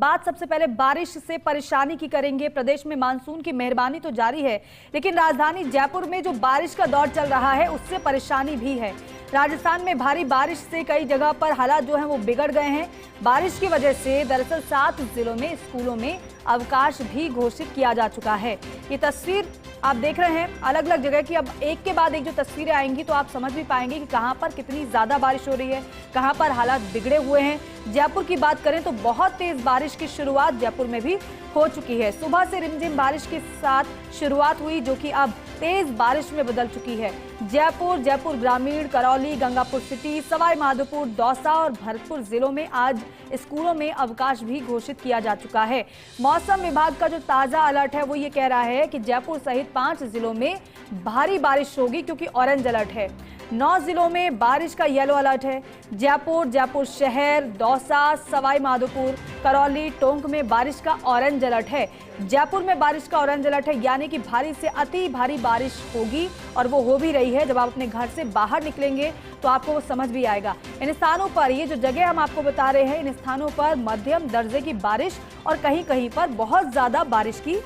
बात सबसे पहले बारिश से परेशानी की करेंगे। प्रदेश में मानसून की मेहरबानी तो जारी है, लेकिन राजधानी जयपुर में जो बारिश का दौर चल रहा है उससे परेशानी भी है। राजस्थान में भारी बारिश से कई जगह पर हालात जो हैं वो बिगड़ गए हैं। बारिश की वजह से दरअसल 7 जिलों में स्कूलों में अवकाश भी घोषित किया जा चुका है। ये तस्वीर आप देख रहे हैं अलग अलग जगह की। अब एक के बाद एक जो तस्वीरें आएंगी तो आप समझ भी पाएंगे कि कहां पर कितनी ज्यादा बारिश हो रही है, कहां पर हालात बिगड़े हुए हैं। जयपुर की बात करें तो बहुत तेज बारिश की शुरुआत जयपुर में भी हो चुकी है। सुबह से रिमझिम बारिश के साथ शुरुआत हुई जो कि अब तेज बारिश में बदल चुकी है। जयपुर ग्रामीण, करौली, गंगापुर सिटी, सवाई माधोपुर, दौसा और भरतपुर जिलों में आज स्कूलों में अवकाश भी घोषित किया जा चुका है। मौसम विभाग का जो ताजा अलर्ट है वो ये कह रहा है कि जयपुर सहित 5 जिलों में भारी बारिश होगी क्योंकि ऑरेंज अलर्ट है। 9 जिलों में बारिश का येलो अलर्ट है। जयपुर शहर, दौसा, सवाई माधोपुर, करौली, टोंक में बारिश का ऑरेंज अलर्ट है। जयपुर में बारिश का ऑरेंज अलर्ट है, यानी कि भारी से अति भारी बारिश होगी और वो हो भी रही है। जब आप अपने घर से बाहर निकलेंगे तो आपको वो समझ भी आएगा। इन स्थानों पर, ये जो जगह हम आपको बता रहे हैं, इन स्थानों पर मध्यम दर्जे की बारिश और कहीं कहीं पर बहुत ज्यादा बारिश की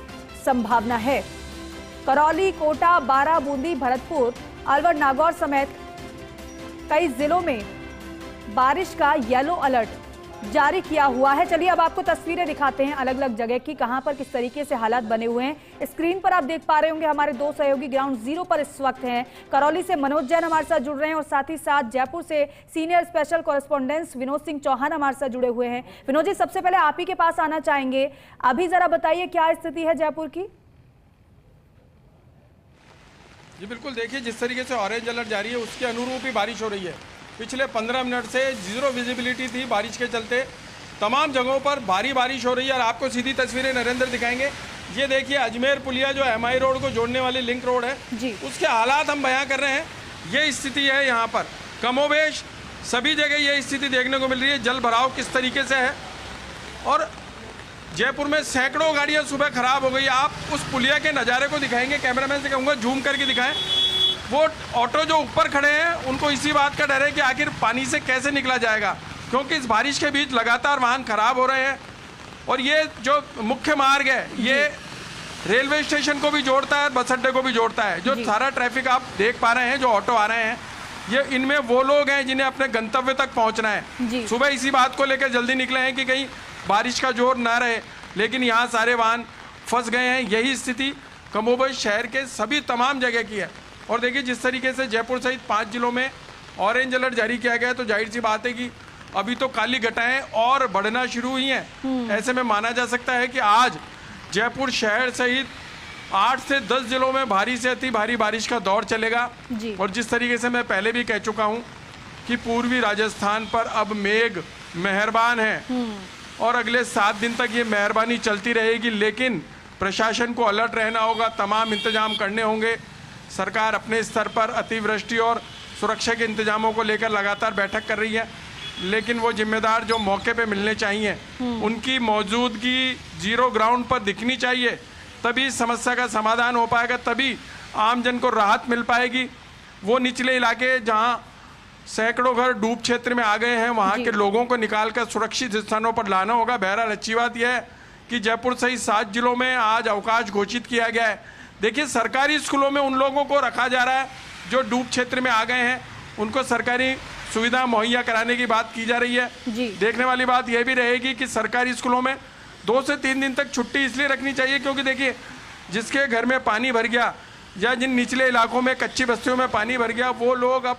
संभावना है। करौली, कोटा, बारां, बूंदी, भरतपुर, अलवर, नागौर समेत कई जिलों में बारिश का येलो अलर्ट जारी किया हुआ है। चलिए अब आपको तस्वीरें दिखाते हैं अलग अलग जगह की, कहां पर किस तरीके से हालात बने हुए हैं। स्क्रीन पर आप देख पा रहे होंगे हमारे 2 सहयोगी ग्राउंड जीरो पर इस वक्त हैं। करौली से मनोज जैन हमारे साथ जुड़ रहे हैं और साथ ही साथ जयपुर से senior special correspondent Vinod Singh Chauhan हमारे साथ जुड़े हुए हैं। विनोद जी, सबसे पहले आप ही के पास आना चाहेंगे, अभी जरा बताइए क्या स्थिति है जयपुर की। जी बिल्कुल, देखिए जिस तरीके से ऑरेंज अलर्ट जारी है उसके अनुरूप ही बारिश हो रही है। पिछले 15 मिनट से जीरो विजिबिलिटी थी बारिश के चलते। तमाम जगहों पर भारी बारिश हो रही है और आपको सीधी तस्वीरें नरेंद्र दिखाएंगे। ये देखिए अजमेर पुलिया जो MI रोड को जोड़ने वाली लिंक रोड है जी, उसके हालात हम बयां कर रहे हैं। ये स्थिति है यहाँ पर, कमोवेश सभी जगह ये स्थिति देखने को मिल रही है। जल भराव किस तरीके से है और जयपुर में सैकड़ों गाड़ियां सुबह खराब हो गई। आप उस पुलिया के नज़ारे को दिखाएंगे, कैमरामैन से कहूँगा जूम करके दिखाएं। वो ऑटो जो ऊपर खड़े हैं उनको इसी बात का डर है कि आखिर पानी से कैसे निकला जाएगा, क्योंकि इस बारिश के बीच लगातार वाहन खराब हो रहे हैं। और ये जो मुख्य मार्ग है ये रेलवे स्टेशन को भी जोड़ता है, बस अड्डे को भी जोड़ता है। जो सारा ट्रैफिक आप देख पा रहे हैं, जो ऑटो आ रहे हैं, ये इनमें वो लोग हैं जिन्हें अपने गंतव्य तक पहुँचना है। सुबह इसी बात को लेकर जल्दी निकले हैं कि कहीं बारिश का जोर ना रहे, लेकिन यहाँ सारे वाहन फंस गए हैं। यही स्थिति कमोबेश शहर के सभी तमाम जगह की है। और देखिए जिस तरीके से जयपुर सहित 5 जिलों में ऑरेंज अलर्ट जारी किया गया है, तो जाहिर सी बात है कि अभी तो काली घटाएं और बढ़ना शुरू हुई हैं। ऐसे में माना जा सकता है कि आज जयपुर शहर सहित 8 से 10 जिलों में भारी से अति भारी बारिश का दौर चलेगा। और जिस तरीके से मैं पहले भी कह चुका हूँ कि पूर्वी राजस्थान पर अब मेघ मेहरबान है और अगले 7 दिन तक ये मेहरबानी चलती रहेगी। लेकिन प्रशासन को अलर्ट रहना होगा, तमाम इंतजाम करने होंगे। सरकार अपने स्तर पर अतिवृष्टि और सुरक्षा के इंतजामों को लेकर लगातार बैठक कर रही है, लेकिन वो जिम्मेदार जो मौके पे मिलने चाहिए उनकी मौजूदगी जीरो ग्राउंड पर दिखनी चाहिए। तभी समस्या का समाधान हो पाएगा, तभी आमजन को राहत मिल पाएगी। वो निचले इलाके जहाँ सैकड़ों घर डूब क्षेत्र में आ गए हैं, वहाँ के लोगों को निकालकर सुरक्षित स्थानों पर लाना होगा। बहरहाल अच्छी बात यह है कि जयपुर सहित 7 जिलों में आज अवकाश घोषित किया गया है। देखिए सरकारी स्कूलों में उन लोगों को रखा जा रहा है जो डूब क्षेत्र में आ गए हैं, उनको सरकारी सुविधा मुहैया कराने की बात की जा रही है। देखने वाली बात यह भी रहेगी कि सरकारी स्कूलों में 2 से 3 दिन तक छुट्टी इसलिए रखनी चाहिए क्योंकि देखिए जिसके घर में पानी भर गया या जिन निचले इलाकों में कच्ची बस्तियों में पानी भर गया, वो लोग अब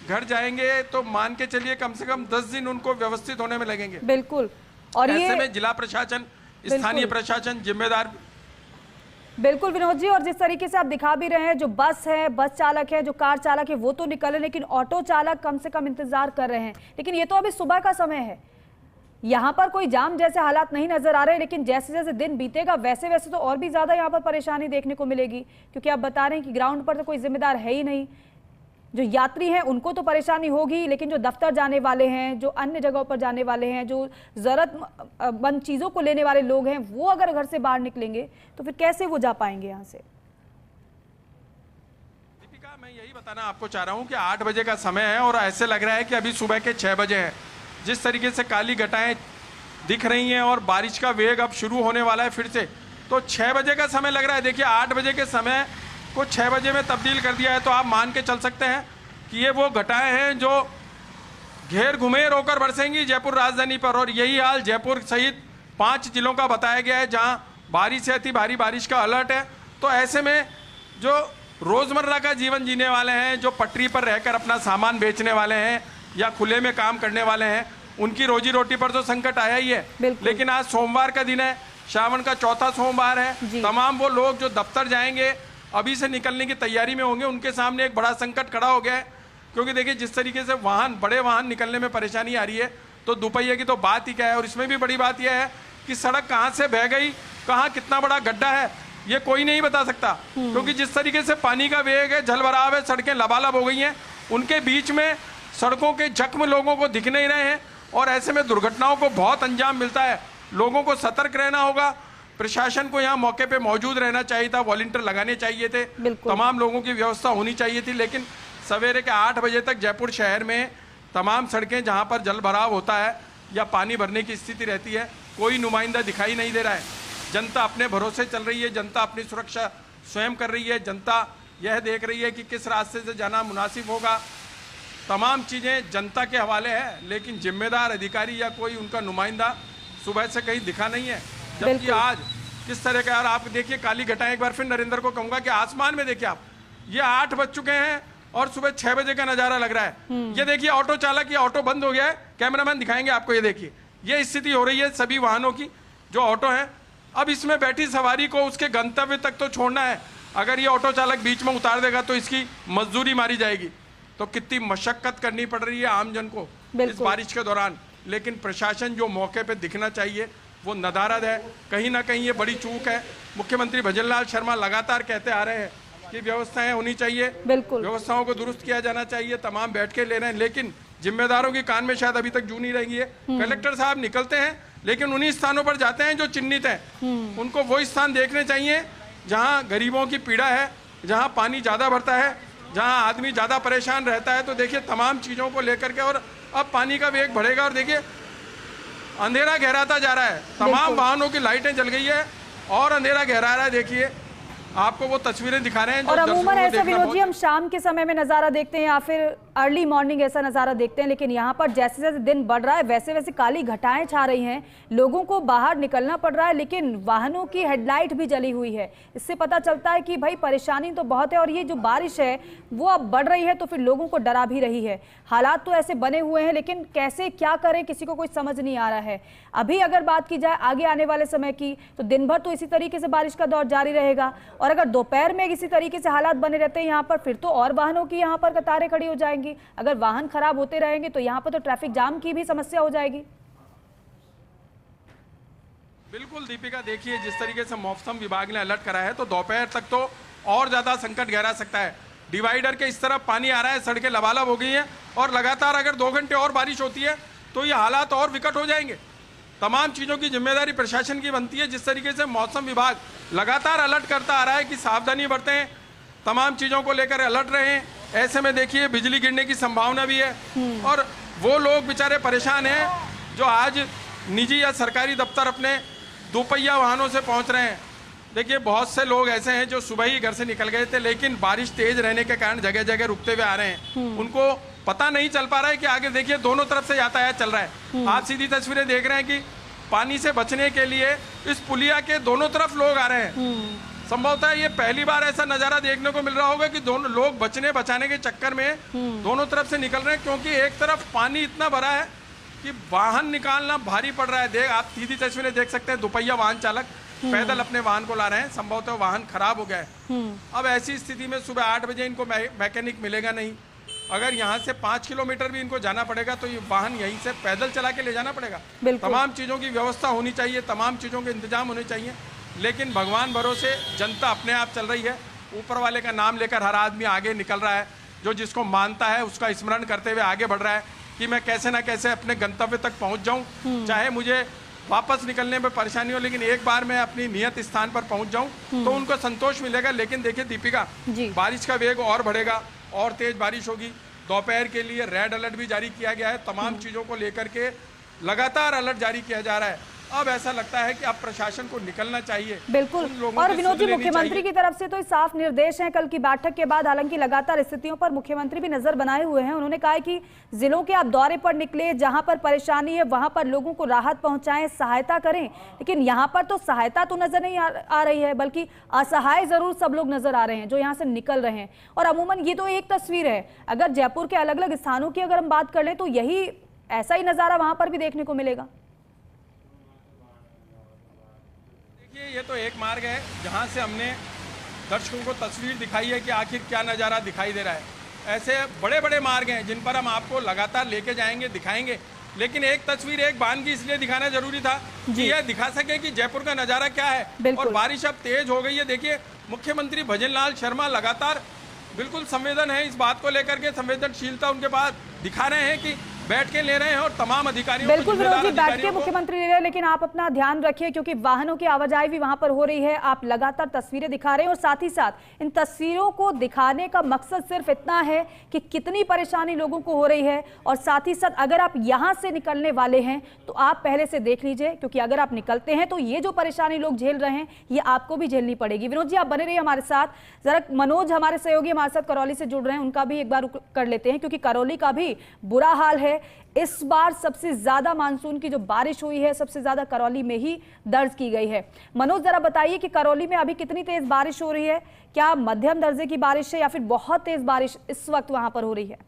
घर जाएंगे तो मान के चलिए कम से कम 10 दिन उनको व्यवस्थित होने में लगेंगे। बिल्कुल। और ऐसे में जिला प्रशासन, स्थानीय प्रशासन जिम्मेदार। बिल्कुल विनोद जी, और जिस तरीके से आप दिखा भी रहे हैं, जो बस है, बस चालक है, जो कार चालक है वो तो निकल रहे, लेकिन ऑटो चालक कम से कम इंतजार कर रहे हैं। लेकिन ये तो अभी सुबह का समय है, यहाँ पर कोई जाम जैसे हालात नहीं नजर आ रहे, लेकिन जैसे जैसे दिन बीतेगा वैसे वैसे तो और भी ज्यादा यहाँ पर परेशानी देखने को मिलेगी, क्योंकि आप बता रहे हैं कि ग्राउंड पर तो कोई जिम्मेदार है ही नहीं। जो यात्री हैं उनको तो परेशानी होगी, लेकिन जो दफ्तर जाने वाले हैं, जो अन्य जगहों पर जाने वाले हैं, जो जरूरतमंद चीज़ों को लेने वाले लोग हैं, वो अगर घर से बाहर निकलेंगे तो फिर कैसे वो जा पाएंगे यहाँ से। दीपिका, मैं यही बताना आपको चाह रहा हूँ कि 8 बजे का समय है और ऐसे लग रहा है कि अभी सुबह के 6 बजे है। जिस तरीके से काली घटाएं दिख रही हैं और बारिश का वेग अब शुरू होने वाला है फिर से। तो 6 बजे का समय लग रहा है, देखिए 8 बजे के समय को 6 बजे में तब्दील कर दिया है। तो आप मान के चल सकते हैं कि ये वो घटाएं हैं जो घेर घुमेर होकर बरसेंगी जयपुर राजधानी पर। और यही हाल जयपुर सहित 5 जिलों का बताया गया है जहां भारी से अति भारी बारिश का अलर्ट है। तो ऐसे में जो रोज़मर्रा का जीवन जीने वाले हैं, जो पटरी पर रहकर अपना सामान बेचने वाले हैं या खुले में काम करने वाले हैं, उनकी रोजी रोटी पर तो संकट आया ही है। लेकिन आज सोमवार का दिन है, श्रावण का चौथा सोमवार है। तमाम वो लोग जो दफ्तर जाएंगे, अभी से निकलने की तैयारी में होंगे, उनके सामने एक बड़ा संकट खड़ा हो गया है। क्योंकि देखिए जिस तरीके से बड़े वाहन निकलने में परेशानी आ रही है, तो दोपहिया की तो बात ही क्या है। और इसमें भी बड़ी बात यह है कि सड़क कहाँ से बह गई, कहाँ कितना बड़ा गड्ढा है, ये कोई नहीं बता सकता। क्योंकि जिस तरीके से पानी का वेग है, जलभराव है, सड़कें लबालब हो गई हैं, उनके बीच में सड़कों के जख्म लोगों को दिख नहीं रहे हैं। और ऐसे में दुर्घटनाओं को बहुत अंजाम मिलता है। लोगों को सतर्क रहना होगा। प्रशासन को यहाँ मौके पे मौजूद रहना चाहिए था, वॉलंटियर लगाने चाहिए थे, तमाम लोगों की व्यवस्था होनी चाहिए थी। लेकिन सवेरे के 8 बजे तक जयपुर शहर में तमाम सड़कें जहाँ पर जल भराव होता है या पानी भरने की स्थिति रहती है, कोई नुमाइंदा दिखाई नहीं दे रहा है। जनता अपने भरोसे चल रही है, जनता अपनी सुरक्षा स्वयं कर रही है, जनता यह देख रही है कि किस रास्ते से जाना मुनासिब होगा। तमाम चीज़ें जनता के हवाले है, लेकिन जिम्मेदार अधिकारी या कोई उनका नुमाइंदा सुबह से कहीं दिखा नहीं है। जबकि आज किस तरह का, यार आप देखिए काली घटाएं, एक बार फिर नरेंद्र को कहूँगा कि आसमान में देखिए आप, ये 8 बज चुके हैं और सुबह 6 बजे का नज़ारा लग रहा है। ये देखिए ऑटो चालक, ये ऑटो बंद हो गया है, कैमरामैन दिखाएंगे आपको, ये देखिए ये स्थिति हो रही है सभी वाहनों की, जो ऑटो हैं। अब इसमें बैठी सवारी को उसके गंतव्य तक तो छोड़ना है। अगर ये ऑटो चालक बीच में उतार देगा तो इसकी मजदूरी मारी जाएगी। तो कितनी मशक्कत करनी पड़ रही है आमजन को इस बारिश के दौरान। लेकिन प्रशासन जो मौके पे दिखना चाहिए वो नदारद है। कहीं ना कहीं ये बड़ी चूक है। मुख्यमंत्री भजनलाल शर्मा लगातार कहते आ रहे हैं कि व्यवस्थाएं होनी चाहिए, व्यवस्थाओं को दुरुस्त किया जाना चाहिए, तमाम बैठ के ले रहे हैं, लेकिन जिम्मेदारों की कान में शायद अभी तक जू नहीं रही है। कलेक्टर साहब निकलते हैं लेकिन उन्हीं स्थानों पर जाते हैं जो चिन्हित हैं। उनको वो स्थान देखने चाहिए जहाँ गरीबों की पीड़ा है, जहाँ पानी ज़्यादा भरता है, जहाँ आदमी ज़्यादा परेशान रहता है। तो देखिए तमाम चीज़ों को लेकर के, और अब पानी का वेग बढ़ेगा और देखिए अंधेरा गहराता जा रहा है, तमाम वाहनों की लाइटें जल गई है और अंधेरा गहरा रहा है। देखिए आपको वो तस्वीरें दिखा रहे हैं। और अमूमन ऐसा विनोद जी हम शाम के समय में नज़ारा देखते हैं या फिर अर्ली मॉर्निंग ऐसा नज़ारा देखते हैं, लेकिन यहाँ पर जैसे जैसे दिन बढ़ रहा है वैसे वैसे काली घटाएं छा रही हैं, लोगों को बाहर निकलना पड़ रहा है, लेकिन वाहनों की हेडलाइट भी जली हुई है। इससे पता चलता है कि भाई परेशानी तो बहुत है और ये जो बारिश है वो अब बढ़ रही है तो फिर लोगों को डरा भी रही है। हालात तो ऐसे बने हुए हैं, लेकिन कैसे क्या करें किसी को कोई समझ नहीं आ रहा है। अभी अगर बात की जाए आगे आने वाले समय की, तो दिन भर तो इसी तरीके से बारिश का दौर जारी रहेगा, और अगर दोपहर में इसी तरीके से हालात बने रहते हैं यहाँ पर, फिर तो और वाहनों की यहाँ पर कतारें खड़ी हो जाएंगी। अगर वाहन खराब होते रहेंगे तो यहाँ पर तो ट्रैफिक जाम की भी समस्या हो जाएगी। बिल्कुल दीपिका, देखिए जिस तरीके से मौसम विभाग ने अलर्ट करा है तो दोपहर तक तो और ज्यादा संकट गहरा सकता है। डिवाइडर के इस तरफ पानी आ रहा है, सड़कें लबालब हो गई हैं, और लगातार अगर 2 घंटे और बारिश होती है तो ये हालात और विकट हो जाएंगे। तमाम चीज़ों की जिम्मेदारी प्रशासन की बनती है। जिस तरीके से मौसम विभाग लगातार अलर्ट करता आ रहा है कि सावधानी बरतें, तमाम चीज़ों को लेकर अलर्ट रहें, ऐसे में देखिए बिजली गिरने की संभावना भी है। और वो लोग बेचारे परेशान हैं जो आज निजी या सरकारी दफ्तर अपने दोपहिया वाहनों से पहुंच रहे हैं। देखिए बहुत से लोग ऐसे हैं जो सुबह ही घर से निकल गए थे, लेकिन बारिश तेज रहने के कारण जगह जगह रुकते हुए आ रहे हैं। उनको पता नहीं चल पा रहा है कि आगे देखिए दोनों तरफ से यातायात चल रहा है। आप सीधी तस्वीरें देख रहे हैं कि पानी से बचने के लिए इस पुलिया के दोनों तरफ लोग आ रहे हैं। संभवतः ये पहली बार ऐसा नजारा देखने को मिल रहा होगा कि दोनों लोग बचाने के चक्कर में दोनों तरफ से निकल रहे हैं, क्योंकि एक तरफ पानी इतना भरा है कि वाहन निकालना भारी पड़ रहा है। आप सीधी तस्वीरें देख सकते हैं, दोपहिया वाहन चालक पैदल अपने वाहन को ला रहे हैं, संभवतः वाहन खराब हो गया है। अब ऐसी स्थिति में सुबह 8 बजे इनको मैकेनिक मिलेगा नहीं। अगर यहाँ से 5 किलोमीटर भी इनको जाना पड़ेगा तो ये वाहन यहीं से पैदल चला के ले जाना पड़ेगा। तमाम चीज़ों की व्यवस्था होनी चाहिए, तमाम चीज़ों के इंतजाम होने चाहिए, लेकिन भगवान भरोसे जनता अपने आप चल रही है। ऊपर वाले का नाम लेकर हर आदमी आगे निकल रहा है, जो जिसको मानता है उसका स्मरण करते हुए आगे बढ़ रहा है कि मैं कैसे ना कैसे अपने गंतव्य तक पहुँच जाऊँ, चाहे मुझे वापस निकलने में परेशानी हो, लेकिन एक बार मैं अपनी नियत स्थान पर पहुँच जाऊँ तो उनको संतोष मिलेगा। लेकिन देखिए दीपिका, बारिश का वेग और बढ़ेगा और तेज बारिश होगी। दोपहर के लिए रेड अलर्ट भी जारी किया गया है। तमाम चीज़ों को लेकर के लगातार अलर्ट जारी किया जा रहा है। अब ऐसा लगता है कि अब प्रशासन को निकलना चाहिए। बिल्कुल। और विनोद जी, मुख्यमंत्री की तरफ से तो साफ निर्देश हैं कल की बैठक के बाद। हालांकि लगातार स्थितियों पर मुख्यमंत्री भी नजर बनाए हुए हैं। उन्होंने कहा है कि जिलों के आप दौरे पर निकले, जहां पर परेशानी है वहां पर लोगों को राहत पहुंचाएं, सहायता करें। लेकिन यहां पर तो सहायता तो नजर नहीं आ रही है, बल्कि असहाय जरूर सब लोग नजर आ रहे हैं जो यहाँ से निकल रहे हैं। और अमूमन ये तो एक तस्वीर है, अगर जयपुर के अलग अलग स्थानों की अगर हम बात कर लें तो यही ऐसा ही नजारा वहां पर भी देखने को मिलेगा। ये तो एक मार्ग है जहां से हमने दर्शकों को तस्वीर दिखाई है कि आखिर क्या नज़ारा दिखाई दे रहा है। ऐसे बड़े बड़े मार्ग हैं जिन पर हम आपको लगातार लेके जाएंगे, दिखाएंगे। लेकिन एक तस्वीर एक बांध की इसलिए दिखाना जरूरी था कि यह दिखा सके कि जयपुर का नज़ारा क्या है। और बारिश अब तेज हो गई है। देखिए, मुख्यमंत्री भजनलाल शर्मा लगातार बिल्कुल संवेदन है इस बात को लेकर के, संवेदनशीलता उनके पास दिखा रहे हैं कि बैठ के ले रहे हैं और तमाम अधिकारियों बिल्कुल विनोद जी, बैठ के मुख्यमंत्री ले रहे हैं। लेकिन आप अपना ध्यान रखिए क्योंकि वाहनों की आवाजाही भी वहां पर हो रही है। आप लगातार तस्वीरें दिखा रहे हैं और साथ ही साथ इन तस्वीरों को दिखाने का मकसद सिर्फ इतना है कि कितनी परेशानी लोगों को हो रही है। और साथ ही साथ अगर आप यहां से निकलने वाले हैं तो आप पहले से देख लीजिए, क्योंकि अगर आप निकलते हैं तो ये जो परेशानी लोग झेल रहे हैं ये आपको भी झेलनी पड़ेगी। विनोद जी, आप बने रहिए हमारे साथ। जरा मनोज हमारे सहयोगी हमारे साथ करौली से जुड़ रहे हैं, उनका भी एक बार कर लेते हैं क्योंकि करौली का भी बुरा हाल है। इस बार सबसे ज्यादा मानसून की जो बारिश हुई है सबसे ज्यादा करौली में ही दर्ज की गई है। मनोज, जरा बताइए कि करौली में अभी कितनी तेज बारिश हो रही है? क्या मध्यम दर्जे की बारिश है या फिर बहुत तेज बारिश इस वक्त वहां पर हो रही है?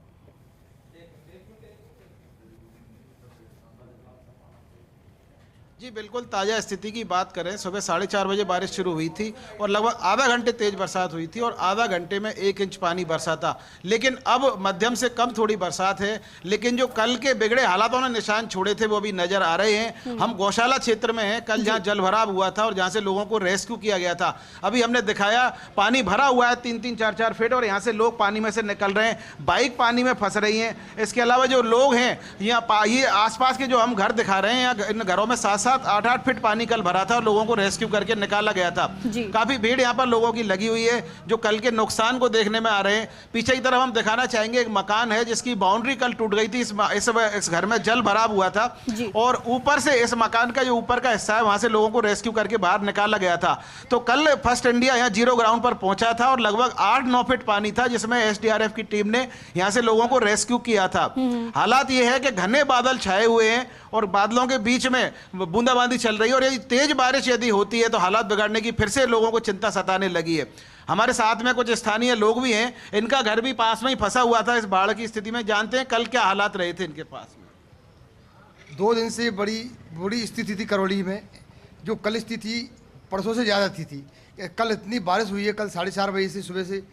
जी बिल्कुल, ताज़ा स्थिति की बात करें, सुबह 4:30 बजे बारिश शुरू हुई थी और लगभग आधा घंटे तेज बरसात हुई थी और आधा घंटे में 1 इंच पानी बरसा था। लेकिन अब मध्यम से कम थोड़ी बरसात है, लेकिन जो कल के बिगड़े हालातों ने निशान छोड़े थे वो भी नजर आ रहे हैं। हम गौशाला क्षेत्र में हैं, कल जहाँ जलभराव हुआ था और जहाँ से लोगों को रेस्क्यू किया गया था, अभी हमने दिखाया पानी भरा हुआ है 3-3, 4-4 फीट और यहाँ से लोग पानी में से निकल रहे हैं, बाइक पानी में फंस रही हैं। इसके अलावा जो लोग हैं यहाँ ये आसपास के जो हम घर दिखा रहे हैं, इन घरों में 7-7, 8-8 फीट पानी कल भरा था और लोगों को रेस्क्यू करके निकाला गया था। काफी भीड़ यहाँ पर लोगों की लगी हुई है जो कल के नुकसान को देखने में आ रहे हैं। पीछे की तरफ हम दिखाना चाहेंगे, एक मकान है जिसकी बाउंड्री कल टूट गई थी। इस घर में जल भराव हुआ था और ऊपर से इस मकान का जो ऊपर का हिस्सा है वहां से लोगों को रेस्क्यू करके बाहर निकाला गया था। तो कल फर्स्ट इंडिया यहाँ जीरो ग्राउंड पर पहुंचा था और लगभग 8-9 फीट पानी था जिसमें एसडीआरएफ की टीम ने यहाँ से लोगों को रेस्क्यू किया था। हालात ये है कि घने बादल छाए हुए हैं और बादलों के बीच में बूंदाबांदी चल रही है और यदि तेज बारिश यदि होती है तो हालात बिगड़ने की फिर से लोगों को चिंता सताने लगी है। हमारे साथ में कुछ स्थानीय लोग भी हैं, इनका घर भी पास में ही फंसा हुआ था इस बाढ़ की स्थिति में। जानते हैं कल क्या हालात रहे थे इनके पास में। 2 दिन से बड़ी स्थिति थी करौली में, जो कल स्थिति परसों से ज़्यादा थी। कल इतनी बारिश हुई है, कल 4:30 बजे से सुबह से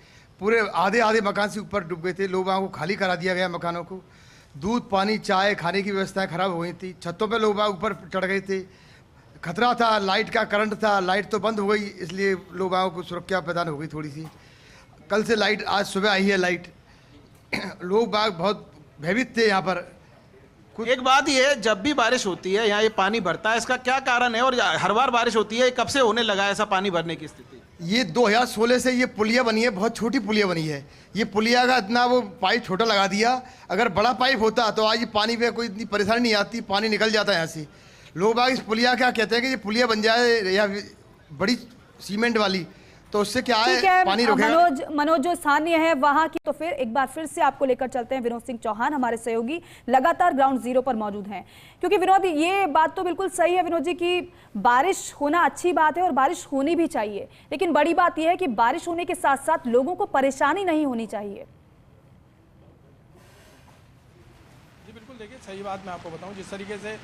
पूरे आधे मकान से ऊपर डूब गए थे। लोगों को खाली करा दिया गया मकानों को। दूध, पानी, चाय, खाने की व्यवस्थाएं खराब हो गई थी। छतों पे लोग ऊपर चढ़ गए थे। खतरा था, लाइट का करंट था, लाइट तो बंद हो गई, इसलिए लोगों को सुरक्षा प्रदान हो गई थोड़ी सी। कल से लाइट आज सुबह आई है लाइट। लोग बाग बहुत भयभीत थे यहाँ पर। एक बात ये है, जब भी बारिश होती है यहाँ ये पानी भरता है, इसका क्या कारण है? और हर बार बारिश होती है, कब से होने लगा ऐसा पानी भरने की स्थिति? ये 2016 से ये पुलिया बनी है, बहुत छोटी पुलिया बनी है। ये पुलिया का इतना वो पाइप छोटा लगा दिया, अगर बड़ा पाइप होता तो आज ये पानी में कोई इतनी परेशानी नहीं आती, पानी निकल जाता है यहाँ से। लोग बाग इस पुलिया क्या कहते हैं कि ये पुलिया बन जाए या बड़ी सीमेंट वाली, तो उससे क्या है पानी रुकेगा। मनोज जो स्थानीय है वहां की, तो फिर एक बार फिर से आपको लेकर चलते हैं। विनोद सिंह चौहान हमारे सहयोगी लगातार ग्राउंड जीरो पर मौजूद हैं, क्योंकि विनोद ये बात तो बिल्कुल सही है विनोद जी की बारिश होना अच्छी बात है और बारिश होनी भी चाहिए, लेकिन बड़ी बात यह है कि बारिश होने के साथ साथ लोगों को परेशानी नहीं होनी चाहिए। जी बिल्कुल, देखिए सही बात मैं आपको बताऊं, जिस तरीके से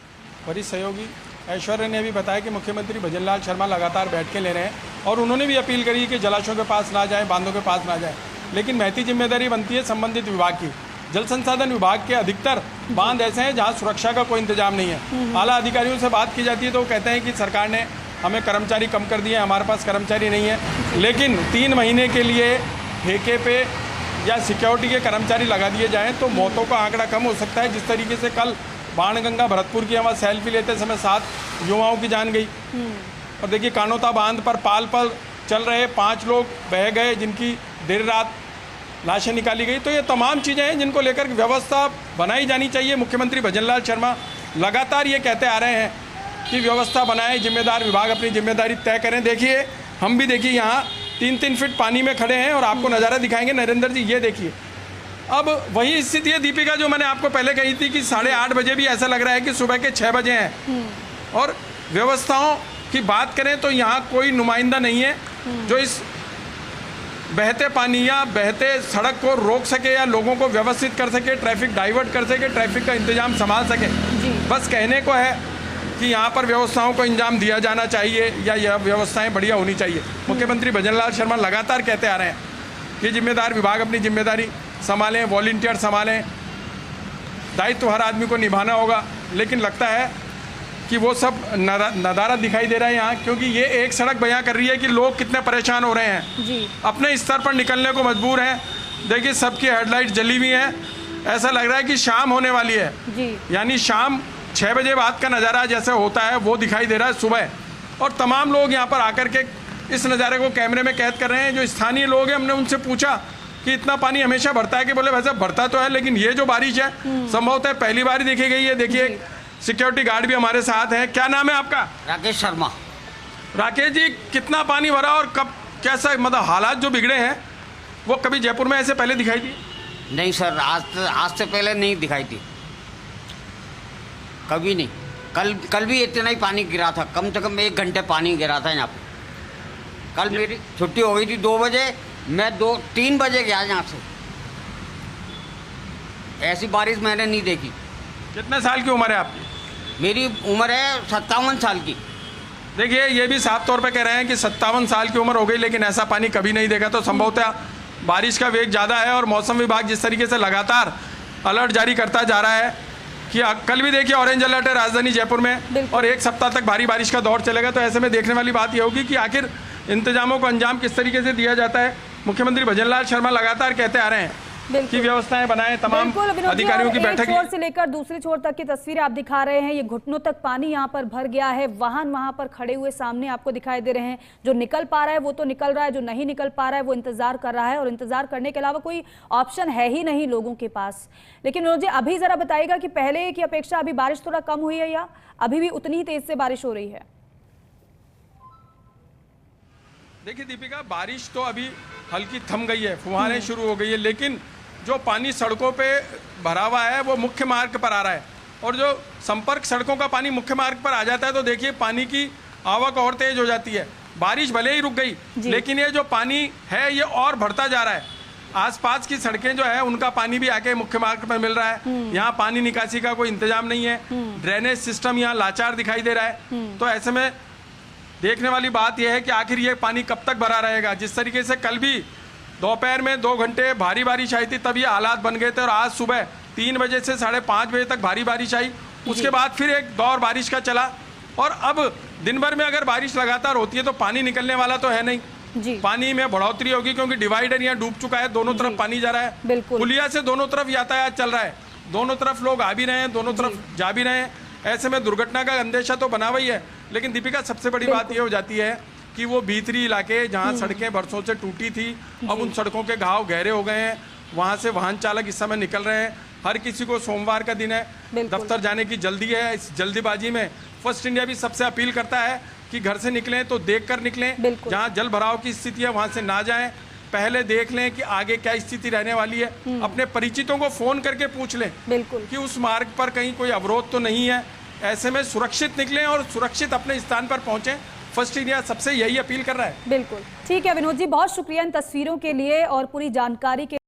वरिष्ठ सहयोगी ऐश्वर्य ने भी बताया कि मुख्यमंत्री भजनलाल शर्मा लगातार बैठ के ले रहे हैं और उन्होंने भी अपील करी कि जलाशयों के पास ना जाएं, बांधों के पास ना जाएं, लेकिन महती जिम्मेदारी बनती है संबंधित विभाग की। जल संसाधन विभाग के अधिकतर बांध ऐसे हैं जहां सुरक्षा का कोई इंतजाम नहीं है। आला अधिकारियों से बात की जाती है तो वो कहते हैं कि सरकार ने हमें कर्मचारी कम कर दिए, हमारे पास कर्मचारी नहीं है। लेकिन 3 महीने के लिए ठेके पे या सिक्योरिटी के कर्मचारी लगा दिए जाएँ तो मौतों का आंकड़ा कम हो सकता है। जिस तरीके से कल बाणगंगा भरतपुर की वहाँ सेल्फी लेते समय 7 युवाओं की जान गई। और देखिए कानोता बांध पर पाल पर चल रहे 5 लोग बह गए, जिनकी देर रात लाशें निकाली गई। तो ये तमाम चीज़ें हैं जिनको लेकर व्यवस्था बनाई जानी चाहिए। मुख्यमंत्री भजनलाल शर्मा लगातार ये कहते आ रहे हैं कि व्यवस्था बनाएं, जिम्मेदार विभाग अपनी जिम्मेदारी तय करें। देखिए हम भी देखिए यहाँ 3-3 फीट पानी में खड़े हैं और आपको नज़ारा दिखाएंगे नरेंद्र जी। ये देखिए अब वही स्थिति है दीपिका जो मैंने आपको पहले कही थी कि 8:30 बजे भी ऐसा लग रहा है कि सुबह के 6 बजे हैं। और व्यवस्थाओं की बात करें तो यहाँ कोई नुमाइंदा नहीं है जो इस बहते पानी या बहते सड़क को रोक सके या लोगों को व्यवस्थित कर सके, ट्रैफिक डाइवर्ट कर सके, ट्रैफिक का इंतजाम संभाल सके। बस कहने को है कि यहाँ पर व्यवस्थाओं को इंजाम दिया जाना चाहिए या यह व्यवस्थाएं बढ़िया होनी चाहिए। मुख्यमंत्री भजनलाल शर्मा लगातार कहते आ रहे हैं कि जिम्मेदार विभाग अपनी जिम्मेदारी संभालें, वॉलंटियर संभालें, दायित्व हर आदमी को निभाना होगा। लेकिन लगता है कि वो सब नदारद दिखाई दे रहा है यहाँ, क्योंकि ये एक सड़क बयां कर रही है कि लोग कितने परेशान हो रहे हैं जी। अपने स्तर पर निकलने को मजबूर हैं। देखिए सबकी हेडलाइट जली हुई हैं, ऐसा लग रहा है कि शाम होने वाली है जी। यानी शाम 6 बजे बाद का नज़ारा जैसे होता है वो दिखाई दे रहा है सुबह। और तमाम लोग यहाँ पर आकर के इस नज़ारे को कैमरे में कैद कर रहे हैं। जो स्थानीय लोग हैं हमने उनसे पूछा कि इतना पानी हमेशा भरता है कि बोले वैसे भरता तो है लेकिन ये जो बारिश है संभवतः पहली बार ही देखी गई है। देखिए सिक्योरिटी गार्ड भी हमारे साथ हैं। क्या नाम है आपका? राकेश शर्मा। राकेश जी कितना पानी भरा और कब कैसा मतलब हालात जो बिगड़े हैं वो कभी जयपुर में ऐसे पहले दिखाई दी? नहीं सर, आज से पहले नहीं दिखाई थी, कभी नहीं। कल भी इतना ही पानी गिरा था, कम से कम 1 घंटे पानी गिरा था यहाँ पे। कल मेरी छुट्टी हो गई थी 2 बजे, मैं 3 बजे गया यहाँ से। ऐसी बारिश मैंने नहीं देखी। कितने साल की उम्र है आपकी? मेरी उम्र है 57 साल की। देखिए ये भी साफ तौर पे कह रहे हैं कि 57 साल की उम्र हो गई लेकिन ऐसा पानी कभी नहीं देखा। तो संभवतः बारिश का वेग ज़्यादा है और मौसम विभाग जिस तरीके से लगातार अलर्ट जारी करता जा रहा है कि कल भी देखिए ऑरेंज अलर्ट है राजधानी जयपुर में और 1 सप्ताह तक भारी बारिश का दौर चलेगा। तो ऐसे में देखने वाली बात यह होगी कि आखिर इंतजामों को अंजाम किस तरीके से दिया जाता है। मुख्यमंत्री भजनलाल शर्मा लगातार कहते आ रहे हैं कि व्यवस्थाएं बनाएं, तमाम अधिकारियों की बैठक। एक छोर से लेकर दूसरे छोर तक की तस्वीरें आप दिखा रहे हैं। ये घुटनों तक पानी यहाँ पर भर गया है। वाहन वहां पर खड़े हुए सामने आपको दिखाई दे रहे हैं। जो निकल पा रहा है वो तो निकल रहा है, जो नहीं निकल पा रहा है वो इंतजार कर रहा है और इंतजार करने के अलावा कोई ऑप्शन है ही नहीं लोगों के पास। लेकिन मुझे अभी जरा बताइएगा कि पहले की अपेक्षा अभी बारिश थोड़ा कम हुई है या अभी भी उतनी ही तेज से बारिश हो रही है? देखिए दीपिका, बारिश तो अभी हल्की थम गई है, फुहारें शुरू हो गई है, लेकिन जो पानी सड़कों पे भरा हुआ है वो मुख्य मार्ग पर आ रहा है और जो संपर्क सड़कों का पानी मुख्य मार्ग पर आ जाता है तो देखिए पानी की आवक और तेज हो जाती है। बारिश भले ही रुक गई लेकिन ये जो पानी है ये और बढ़ता जा रहा है। आसपास की सड़कें जो है उनका पानी भी आके मुख्य मार्ग पर मिल रहा है। यहाँ पानी निकासी का कोई इंतजाम नहीं है, ड्रेनेज सिस्टम यहाँ लाचार दिखाई दे रहा है। तो ऐसे में देखने वाली बात यह है कि आखिर ये पानी कब तक भरा रहेगा। जिस तरीके से कल भी दोपहर में 2 घंटे भारी बारिश आई थी तब ये हालात बन गए थे और आज सुबह 3 बजे से 5:30 बजे तक भारी बारिश आई। उसके बाद फिर एक दौर बारिश का चला और अब दिन भर में अगर बारिश लगातार होती है तो पानी निकलने वाला तो है नहीं जी। पानी में बढ़ोतरी होगी क्योंकि डिवाइडर यहाँ डूब चुका है, दोनों तरफ पानी जा रहा है। पुलिया से दोनों तरफ यातायात चल रहा है, दोनों तरफ लोग आ भी रहे हैं, दोनों तरफ जा भी रहे हैं। ऐसे में दुर्घटना का अंदेशा तो बना हुआ ही है। लेकिन दीपिका सबसे बड़ी बात यह हो जाती है कि वो भीतरी इलाके जहाँ सड़कें बरसों से टूटी थी अब उन सड़कों के घाव गहरे हो गए हैं। वहाँ से वाहन चालक इस समय निकल रहे हैं। हर किसी को सोमवार का दिन है, दफ्तर जाने की जल्दी है। इस जल्दीबाजी में फर्स्ट इंडिया भी सबसे अपील करता है कि घर से निकलें तो देख कर निकलें, जहाँ जल भराव की स्थिति है वहाँ से ना जाएं, पहले देख लें कि आगे क्या स्थिति रहने वाली है। अपने परिचितों को फोन करके पूछ लें कि उस मार्ग पर कहीं कोई अवरोध तो नहीं है। ऐसे में सुरक्षित निकलें और सुरक्षित अपने स्थान पर पहुंचें। फर्स्ट इंडिया सबसे यही अपील कर रहा है। बिल्कुल ठीक है विनोद जी, बहुत शुक्रिया इन तस्वीरों के लिए और पूरी जानकारी के